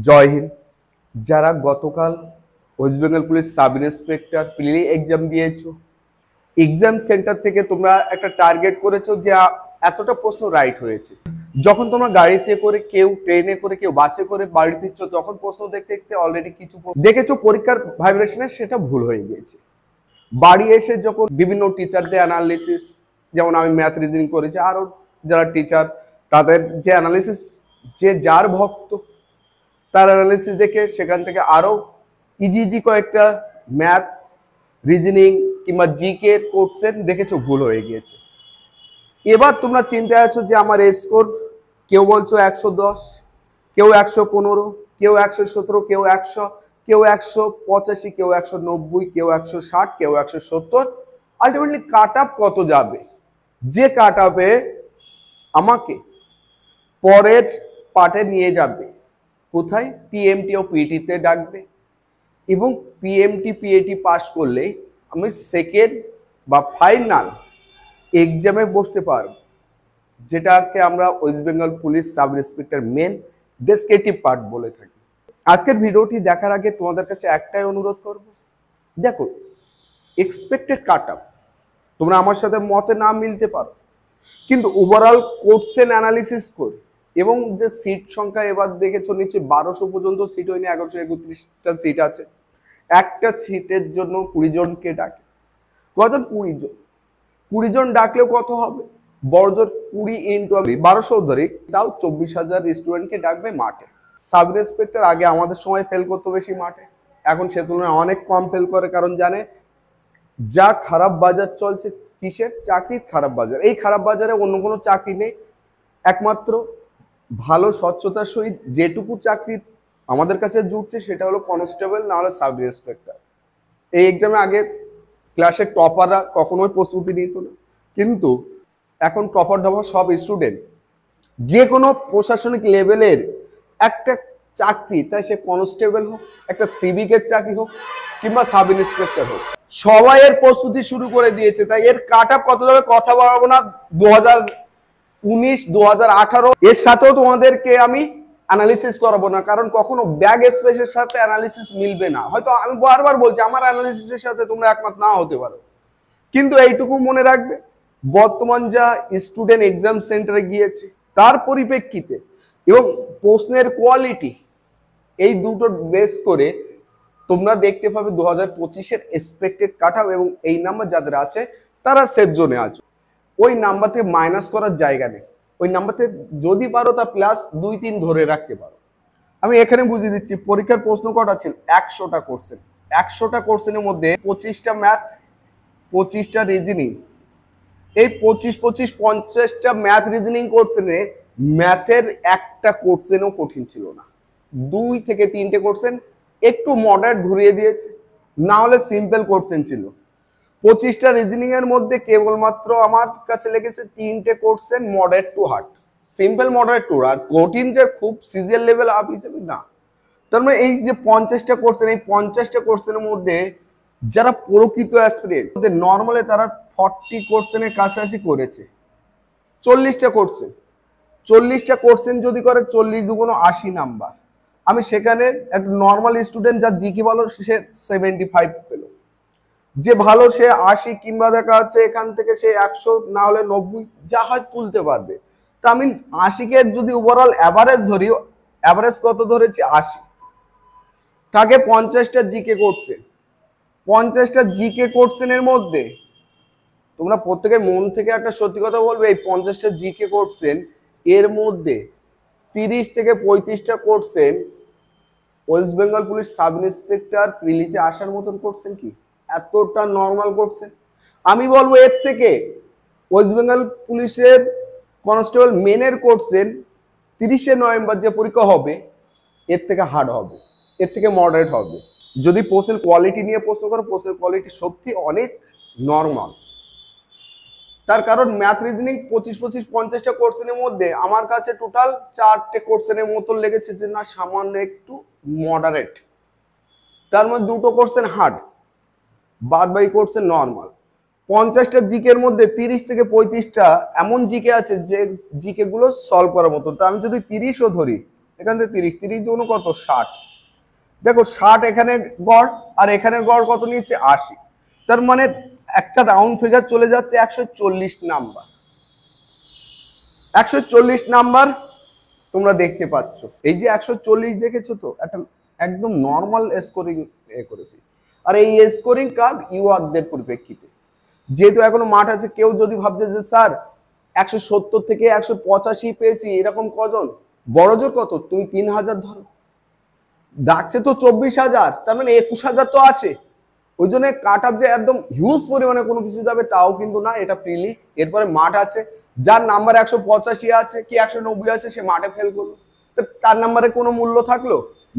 জয় হিন্দ। যারা গতকাল West Bengal police sub inspector preli exam দিয়েছো, এক্সাম সেন্টার থেকে তোমরা একটা টার্গেট করেছো যে এতটা প্রশ্ন রাইট হয়েছে। যখন তোমরা গাড়িতে করে, কেউ ট্রেনে করে, কেউ বাসে করে বাড়ি ফিরছো, তখন প্রশ্ন দেখতে দেখতে অলরেডি কিছু দেখেছো পরীক্ষার ভাইব্রেশনে সেটা ভুল হয়ে গিয়েছে। বাড়ি এসে যখন বিভিন্ন টিচারদের অ্যানালিসিস, যেমন আমি ম্যাথ রিজনিং করেছি, আরো যারা টিচার তাদের যে অ্যানালিসিস, যে যার ভক্ত তার অ্যানালিসিস দেখে সেখান থেকে আরো ইজি ইজি কয়েকটা ম্যাথ রিজনিং কিংবা জিকে কোশ্চেন দেখেছো ভুল হয়ে গিয়েছে। এবার তোমরা চিন্তায় আছো যে আমার স্কোর, কেউ বলছো 110, কেউ 115, কেউ 117, কেউ 100, কেউ 185, কেউ 190, কেউ 160, কেউ 170। আলটিমেটলি কাট আপ কত যাবে? যে কাট আপে আমাকে পরের পার্টে নিয়ে যাবে, কোথায়? পিএমটি ও পিটিতে ডাকবে, এবং পিএমটি পিএটি পাস করলে আমি সেকেন্ড বা ফাইনাল এক্সামে বসতে পারবো, যেটাকে আমরা West Bengal police sub inspector main descriptive part বলে থাকি। আজকের ভিডিওটি দেখার আগে তোমাদের কাছে একটাই অনুরোধ করব, দেখো এক্সপেক্টেড কাট আপ তোমরা আমার সাথে মতে না মিলতে পারো, কিন্তু ওভারঅল কোশ্চেন অ্যানালিসিস করে এবং যে সিট সংখ্যা এবার দেখেছো নিচে 1200 পর্যন্ত সিট হয়নি, 1131টা সিট আছে। একটা সিটের জন্য 20 জনকে ডাকে। কজন? 20 জন। 20 জন ডাকলেও কত হবে? বড়জোর 20 ইন্টু 1200 ধরে, তাও 24,000 স্টুডেন্টকে ডাকবে মাঠে। সাব ইন্সপেক্টর আগে আমাদের সময় ফেল করতো বেশি মাঠে, এখন সে তুলনায় অনেক কম ফেল করে, কারণ জানে যা খারাপ বাজার চলছে, কিসের? চাকরির খারাপ বাজার। এই খারাপ বাজারে অন্য কোনো চাকরি নেই, একমাত্র ভালো স্বচ্ছতার সহিত যেটুকু চাকরি আমাদের কাছে জুটছে সেটা হলো কনস্টেবল, না হলে সাব ইন্সপেক্টর। এই এক্সামে আগে ক্লাসের টপাররা কখনোই প্রস্তুতি নিত না, কিন্তু এখন টপার ধপার সব স্টুডেন্ট যে কোনো প্রশাসনিক লেভেলের একটা চাকরি, তাই সে কনস্টেবল হোক, একটা সিভিকের চাকরি হোক, কিংবা সাব ইন্সপেক্টর হোক, সবাই এর প্রস্তুতি শুরু করে দিয়েছে। তাই এর কাট আপ কত যাবে কথা বলবো না। 2019, 2018 এর সাথেও তোমাদেরকে আমি অ্যানালিসিস করাবো না, কারণ কখনো ব্যাগ স্পেসের সাথে অ্যানালিসিস মিলবে না। হয়তো আমি বারবার বলছি আমার অ্যানালিসিসের সাথে তোমরা একমত না হতে পারো, কিন্তু এইটুকু মনে রাখবে, বর্তমান যা স্টুডেন্ট এক্সাম সেন্টারে গিয়েছে তার পরিপ্রেক্ষিতে এবং প্রশ্নের কোয়ালিটি, এই দুটো বেস করে তোমরা দেখতে পাবে 2025-এর এক্সপেক্টেড কাট আপ, এবং এই নাম্বার যাদের আছে তারা সেফ জোনে আছে। ওই নাম্বার থেকে মাইনাস করার জায়গা নেই, ওই নাম্বার থেকে যদি পারো তা প্লাস 2-3 ধরে রাখতে পারো। আমি এখানে বুঝিয়ে দিচ্ছি, পরীক্ষার প্রশ্ন কটা ছিল? 100টা কোশ্চেন। 100টা কোশ্চেনের মধ্যে 25টা ম্যাথ, 25টা রিজনিং। এই 25-25-50টা ম্যাথ রিজনিং কোশ্চেনে ম্যাথের একটা কোশ্চেনও কঠিন ছিল না। 2 থেকে 3টে কোশ্চেন একটু মডারেট ঘুরিয়ে দিয়েছে, না হলে সিম্পল কোশ্চেন ছিল। 25টা রিজনিং এর মধ্যে কেবলমাত্র আমার কাছে লেগেছে 3টে question moderate two hard, simple moderate two hard. কঠিন যে খুব সিজিএল লেভেল আপ হিসেবে না। তার মানে এই যে 50টা কোশ্চেন, এই 50টা কোশ্চেনের মধ্যে যারা প্রকৃত অ্যাসপিরেন্ট, নর্মালি তারা 40 কোশ্চেনের কাছাকাছি করেছে। 40টা কোশ্চেন, 40টা কোশ্চেন যদি করে 40 দুগুণ 80 নাম্বার। আমি সেখানে একটা নর্মাল স্টুডেন্ট যার জিকে ভালো সে 75 পেল, যে ভালো সে 80, কিংবা দেখা যাচ্ছে এখান থেকে সে 100 না হলে 90 যা হয় তুলতে পারবে। তা আমি 80-কে যদি ওভারঅল অ্যাভারেজ ধরি, অ্যাভারেজ কত ধরেছি? 80। তাকে 50টা জিকে কোশ্চেন, 50টা জিকে কোশ্চেনের মধ্যে তোমরা প্রত্যেকের মন থেকে একটা সত্যি কথা বলবে, এই 50টা জিকে কোশ্চেন এর মধ্যে 30 থেকে 35টা question West Bengal police sub inspector প্রিলিতে আসার মতন কোশ্চেন কি? এতটা নর্মাল কোশ্চেন। আমি বলবো এর থেকে ওয়েস্ট বেঙ্গল পুলিশের কনস্টেবল মেনের কোশ্চেন 30শে নভেম্বর যে পরীক্ষা হবে এর থেকে হার্ড হবে, এর থেকে মডারেট হবে। যদি প্রশ্নের কোয়ালিটি নিয়ে প্রশ্ন করো, প্রশ্নের কোয়ালিটি সত্যি অনেক নর্মাল। তার কারণ ম্যাথ রিজনিং 25-50টা কোশ্চেনের মধ্যে আমার কাছে টোটাল 4টে কোশ্চেনের মতন লেগেছে যে না সামান্য একটু মডারেট, তার মধ্যে 2টো কোশ্চেন হার্ড, বাদ বাকি কোশ্চেন নর্মাল। 50টা জিকের মধ্যে 30 থেকে 35টা এমন জিকে আছে যে জিকে গুলো সলভ করার মতো। তো আমি যদি 30ও ধরি, এখান থেকে 30, 30 দুগুণ কত 60। দেখো 60 এখানে গড়, আর এখানে গড় কত নিয়েছে 80। তার মানে একটা রাউন্ড ফিগার চলে যাচ্ছে 140 নাম্বার। 140 নাম্বার তোমরা দেখতে পাচ্ছ। এই যে 140 দেখেছো তো, একটা একদম নর্মাল স্কোরিং করেছি। আর এই স্কোরিং কার ইউআরদের পরিপ্রেক্ষিতে, যেহেতু এখনো মাঠ আছে, কেউ যদি ভাবছে যে স্যার 170 থেকে 185 পেয়েছি, এরকম কজন, বড় জোর কত, তুমি 3000 ধরো, ডাকছে তো 24,000, তার মানে 21,000 তো আছে। ওই জন্য কাট আপ যে একদম হিউজ পরিমাণে কোনো কিছু যাবে তাও কিন্তু না, এটা প্রিলি। এরপরে মাঠ আছে, যার নাম্বার 185 আছে কি 190 আছে, সে মাঠে ফেল করলো, তার নাম্বারে কোনো মূল্য থাকলো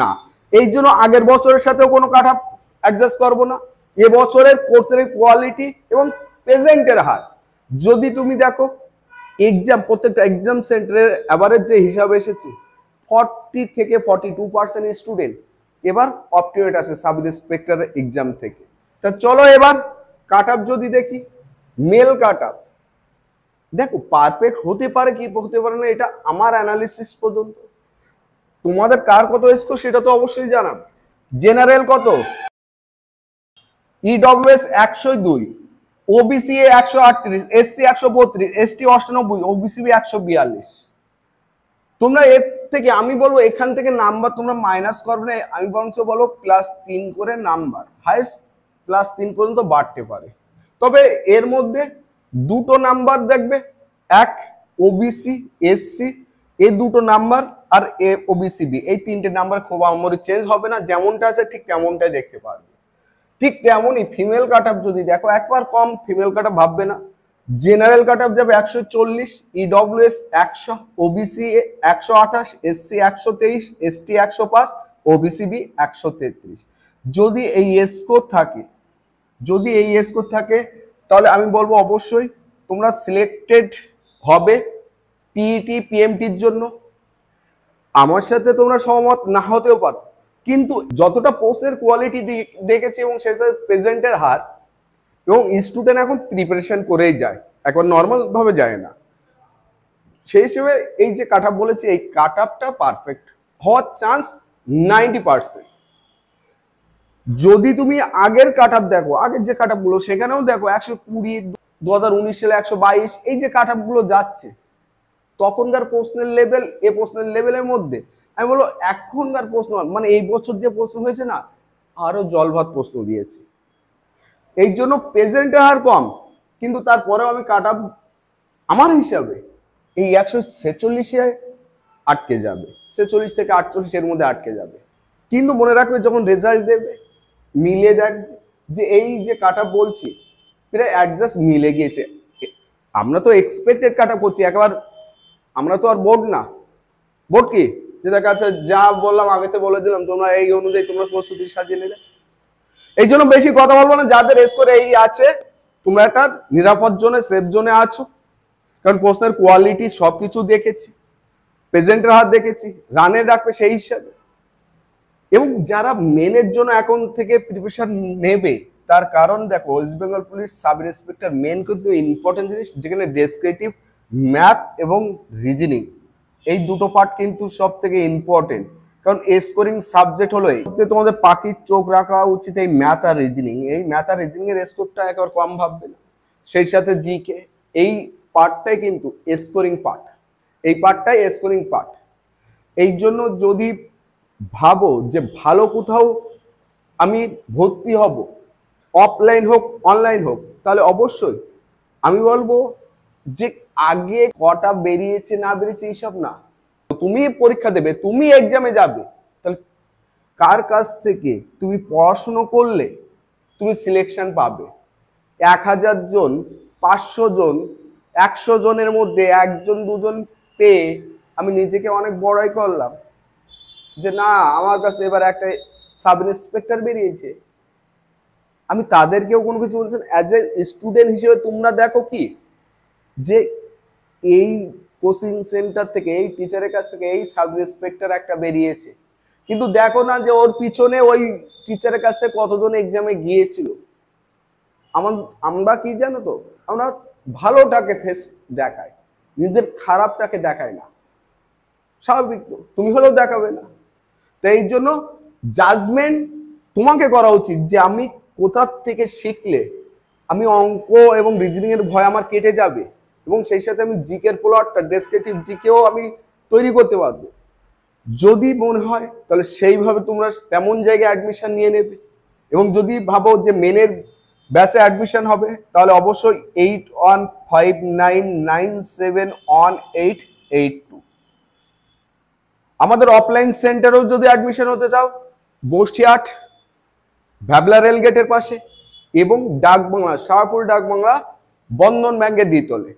না। এই জন্য আগের বছরের সাথেও কোনো কাট আপ অ্যাডজাস্ট করবো না। এবছরের কোর্সের কোয়ালিটি এবং প্রেজেন্টের হার যদি তুমি দেখো, এক্সাম প্রত্যেকটা এক্সাম সেন্টারের অ্যাভারেজ যে হিসাব এসেছে, 40 থেকে 42% স্টুডেন্ট এবার অপটিউট আছে সাব ইন্সপেক্টর এক্সাম থেকে। তা চলো এবার কাট আপ যদি দেখি, মেল কাট আপ দেখো পারফেক্ট হতে পারে কি হতে পারে না, এটা আমার অ্যানালিসিস পর্যন্ত। তোমাদের কার কত স্কোর সেটা তো অবশ্যই জানাবে। জেনারেল কত, EWS 102, OBC 138, SC 132, ST 98, OBC B 142। তোমরা এর থেকে আমি বলবো এখান থেকে নাম্বার তোমরা মাইনাস করবে না, আমি বরঞ্চ বলো +3 করে নাম্বার, হাইস্ট +3 পর্যন্ত বাড়তে পারে। তবে এর মধ্যে দুটো নাম্বার দেখবে, এক ওবিসি এসসি এই দুটো নাম্বার, আর এ ওবিসিবি এই তিনটে নাম্বার খুব আমার চেঞ্জ হবে না, যেমনটা আছে ঠিক তেমনটাই দেখতে পারবে। ঠিক তেমনই ফিমেল কাট আপ যদি দেখো, একবার কম ফিমেল কাট আপ ভাববে না। জেনারেল কাট আপ যাবে 140, EWS 100, OBC 128, SC 123, ST 105, OBC B 133। যদি এই স্কোর থাকে, যদি এই স্কোর থাকে তাহলে আমি বলবো অবশ্যই তোমরা সিলেক্টেড হবে পিইটি পিএমটির জন্য। আমার সাথে তোমরা সহমত না হতেও পারো, কিন্তু যতটা পোস্টের কোয়ালিটি দেখেছি এবং সেটা প্রেজেন্টের হার, এবং স্টুডেন্ট এখন প্রিপারেশন করেই যায়, একবার নর্মাল ভাবে যায় না, সেই হিসেবে এই যে কাট আপ বলেছি, এই কাট আপটা পারফেক্ট হওয়ার চান্স 90%। যদি তুমি আগের কাট আপ দেখো, আগের যে কাট আপ গুলো সেখানেও দেখো 120, 2019 সালে 122, এই যে কাট আপ গুলো যাচ্ছে, তখনকার প্রশ্নের লেভেল এ প্রশ্নের লেভেলের মধ্যে আমি বলবো এখনকার প্রশ্ন, মানে এই বছর যে প্রশ্ন হয়েছে না, আরো জলভাত প্রশ্ন দিয়েছে। এই জন্য প্রেজেন্টের হার কম, কিন্তু তারপরেও আমি কাট আপ আমার হিসাবে এই 146-এ আটকে যাবে, 46 থেকে 48 এর মধ্যে আটকে যাবে। কিন্তু মনে রাখবে যখন রেজাল্ট দেবে মিলে দেখবে যে এই যে কাট আপ বলছি প্রায় অ্যাডজাস্ট মিলে গিয়েছে। আমরা তো এক্সপেক্টেড কাট আপ করছি, একবার আমরা তো আর বোর্ড না। বোর্ড কি, যে দেখা যাচ্ছে যা বললাম আগেতে বলে দিলাম, তোমরা এই অনুযায়ী তোমরা প্রস্তুতি সাজিয়ে নিলে। এই জন্য বেশি কথা বলবো না, যাদের স্কোর এই আছে তোমরা একটা নিরাপদ জোনে, সেফ জোনে আছো, কারণ প্রশ্নের কোয়ালিটি সবকিছু দেখেছি, প্রেজেন্টের হাত দেখেছি, রানের রাখবে সেই হিসাবে। এবং যারা মেনের জন্য এখন থেকে প্রিপারেশন নেবে, তার কারণ দেখো West Bengal police sub inspector main কিন্তু ইম্পর্টেন্ট জিনিস, যেখানে ডেসক্রিপটিভ, ম্যাথ এবং রিজনিং এই দুটো পার্ট কিন্তু সব থেকে ইম্পর্টেন্ট, কারণ স্কোরিং সাবজেক্ট হলো তোমাদের পাখির চোখ রাখা উচিত এই ম্যাথ আর রিজনিং। এই ম্যাথ আর রিজনিং এর স্কোরটা একবার কম ভাববে না, সেই সাথে জিকে এই পার্টটাই কিন্তু স্কোরিং পার্ট, এই পার্টটাই স্কোরিং পার্ট। এই জন্য যদি ভাবো যে ভালো কোথাও আমি ভর্তি হব, অফলাইন হোক অনলাইন হোক, তাহলে অবশ্যই আমি বলবো যে আগে কটা বেরিয়েছে না বেরিয়েছে এইসব না, তুমি পরীক্ষা দেবে, তুমি এক্সামে যাবে, তাহলে কার কাছ থেকে তুমি পড়াশুনো করলে তুমি সিলেকশন পাবে। 1000 জন, 500 জন, 100 জনের মধ্যে একজন দুজন পেয়ে আমি নিজেকে অনেক বড়াই করলাম যে না আমার কাছে এবার একটা সাব ইন্সপেক্টর বেরিয়েছে, আমি তাদেরকেও কোনো কিছু বলছি না। অ্যাজ এ স্টুডেন্ট হিসেবে তোমরা দেখো কি যে এই কোচিং সেন্টার থেকে, এই টিচারের কাছ থেকে এই সাব ইন্সপেক্টর একটা বেরিয়েছে, কিন্তু দেখো না যে ওর পিছনে ওই টিচারের কাছ থেকে কতজন এক্সামে গিয়েছিল। আমরা কি জানো তো, আমরা ভালোটাকে ফেস দেখাই, নিজেদের খারাপটাকে দেখাই না। স্বাভাবিক তো, তুমি হলেও দেখাবে না। তাই এই জন্য জাজমেন্ট তোমাকে করা উচিত যে আমি কোথা থেকে শিখলে আমি অঙ্ক এবং রিজনিং এর ভয় আমার কেটে যাবে, এবং সেই সাথে আমি জিকের প্লটটা ডেসক্রিপটিভ জিকেও আমি তৈরি করতে পারবো। যদি মনে হয় তাহলে সেইভাবে তোমরা তেমন জায়গায় অ্যাডমিশন নিয়ে নেবে। এবং যদি ভাবো যে মেনের ব্যাচে অ্যাডমিশন হবে, তাহলে অবশ্যই 8159971882। আমাদের অফলাইন সেন্টারেও যদি অ্যাডমিশন হতে চাও, বসিরহাট ভ্যাবলা রেল গেটের পাশে এবং ডাকবাংলা, শাহপুর ডাকবাংলা, বন্ধন ব্যাংকের দ্বিতলে।